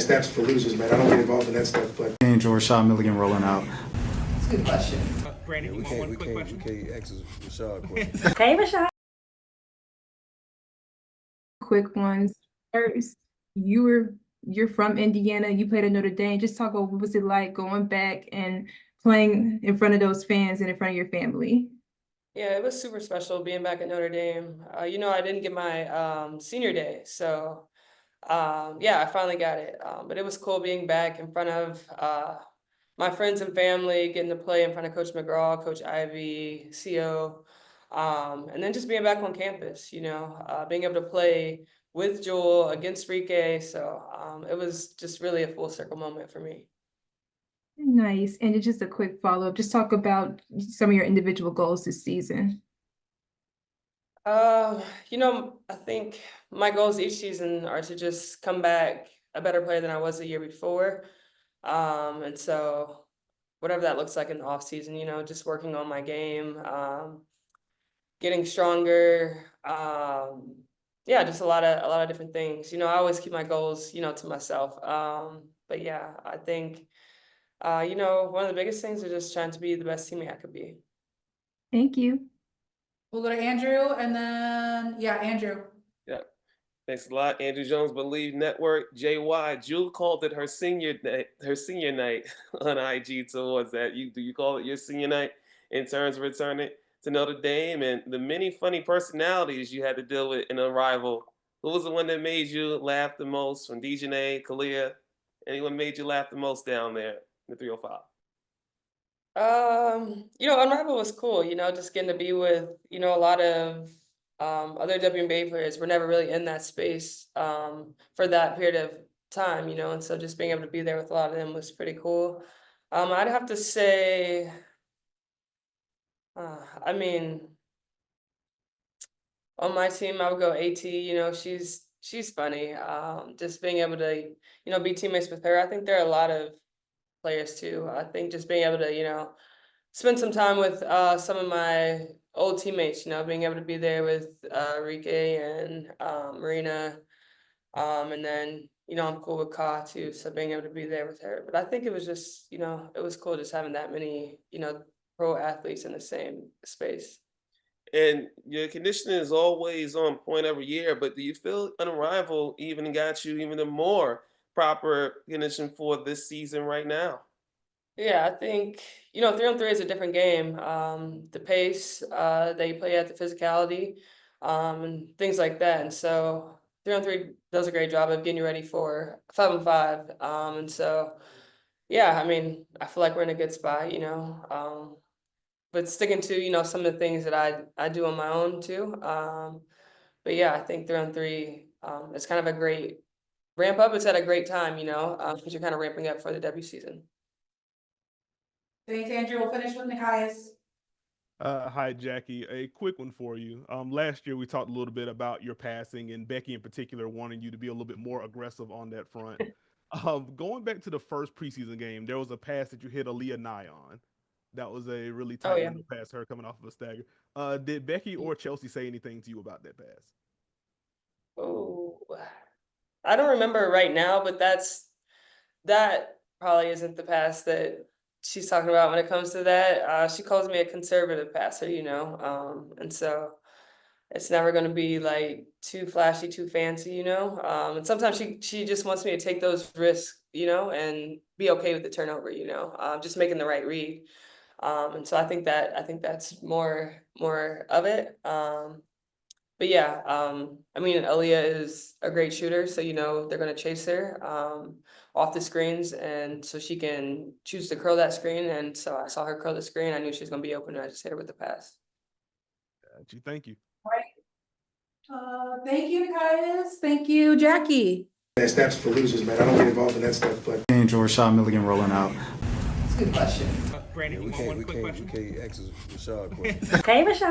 That's for losers, man. I don't get involved in that stuff, but. Angel Rashad Milligan rolling out. That's a good question. Brandon, We can't ask Rashad questions. Hey, Rashad. Quick ones. First, you're from Indiana. You played at Notre Dame. Just talk about what was it like going back and playing in front of those fans and in front of your family. Yeah, it was super special being back at Notre Dame. I didn't get my senior day, so yeah, I finally got it. But it was cool being back in front of my friends and family, getting to play in front of Coach McGraw, Coach Ivy, CO, and then just being back on campus. Being able to play with Joel against Rike, so it was just really a full circle moment for me. Nice. And just a quick follow-up. Just talk about some of your individual goals this season. I think my goals each season are to just come back a better player than I was the year before. And so whatever that looks like in the off season, just working on my game, getting stronger. Yeah, just a lot of different things. I always keep my goals, to myself. But yeah, I think, one of the biggest things is just trying to be the best teammate I could be. Thank you. We'll go to Andrew and then, Andrew. Yeah. Thanks a lot. Andrew Jones, Believe Network. JY, Jewel called it her senior night on IG towards that. Do you call it your senior night in terms of returning to Notre Dame and the many funny personalities you had to deal with in Arrival? Who was the one that made you laugh the most from Dejanay, Kalia? Anyone made you laugh the most down there in the 305? Unrivaled was cool, just getting to be with, a lot of other WNBA players. We're never really in that space for that period of time, and so just being able to be there with a lot of them was pretty cool. I'd have to say, on my team, I would go AT, she's funny. Just being able to, be teammates with her. I think there are a lot of players too. I think just being able to, spend some time with some of my old teammates, being able to be there with Rike and Marina. And then, I'm cool with Ka too. So being able to be there with her. But I think it was just, it was cool just having that many, pro athletes in the same space. And your conditioning is always on point every year, but do you feel Unrivaled even got you even a more proper condition for this season right now? Yeah, I think, 3-on-3 is a different game. The pace that you play at, the physicality, and things like that. And so 3-on-3 does a great job of getting you ready for 5-on-5. And so, yeah, I feel like we're in a good spot, but sticking to, some of the things that I do on my own too. But yeah, I think 3-on-3 is kind of a great ramp up. It's at a great time, because you're kind of ramping up for the W season. Thanks, Andrew. We'll finish with Nikias. Hi, Jackie. A quick one for you. Last year, we talked a little bit about your passing and Becky in particular wanting you to be a little bit more aggressive on that front. Going back to the first preseason game, there was a pass that you hit Aaliyah Nye on. That was a really tight window pass, her coming off of a stagger. Did Becky or Chelsea say anything to you about that pass? Oh, I don't remember right now, but that probably isn't the pass that she's talking about when it comes to that. She calls me a conservative passer, and so it's never going to be like too flashy, too fancy, and sometimes she just wants me to take those risks, and be okay with the turnover, just making the right read. And so I think that's more of it. But yeah, Aaliyah is a great shooter, so they're gonna chase her off the screens, and so she can choose to curl that screen. And so I saw her curl the screen. I knew she was gonna be open, and I just hit her with the pass. Thank you. All right. Thank you, Nikias. Thank you, Jackie. That's for losers, man. I don't get involved in that stuff, but. Angel Rashad Milligan rolling out. That's a good question. Brandon, We can't ask Rashad questions. Hey, Rashad.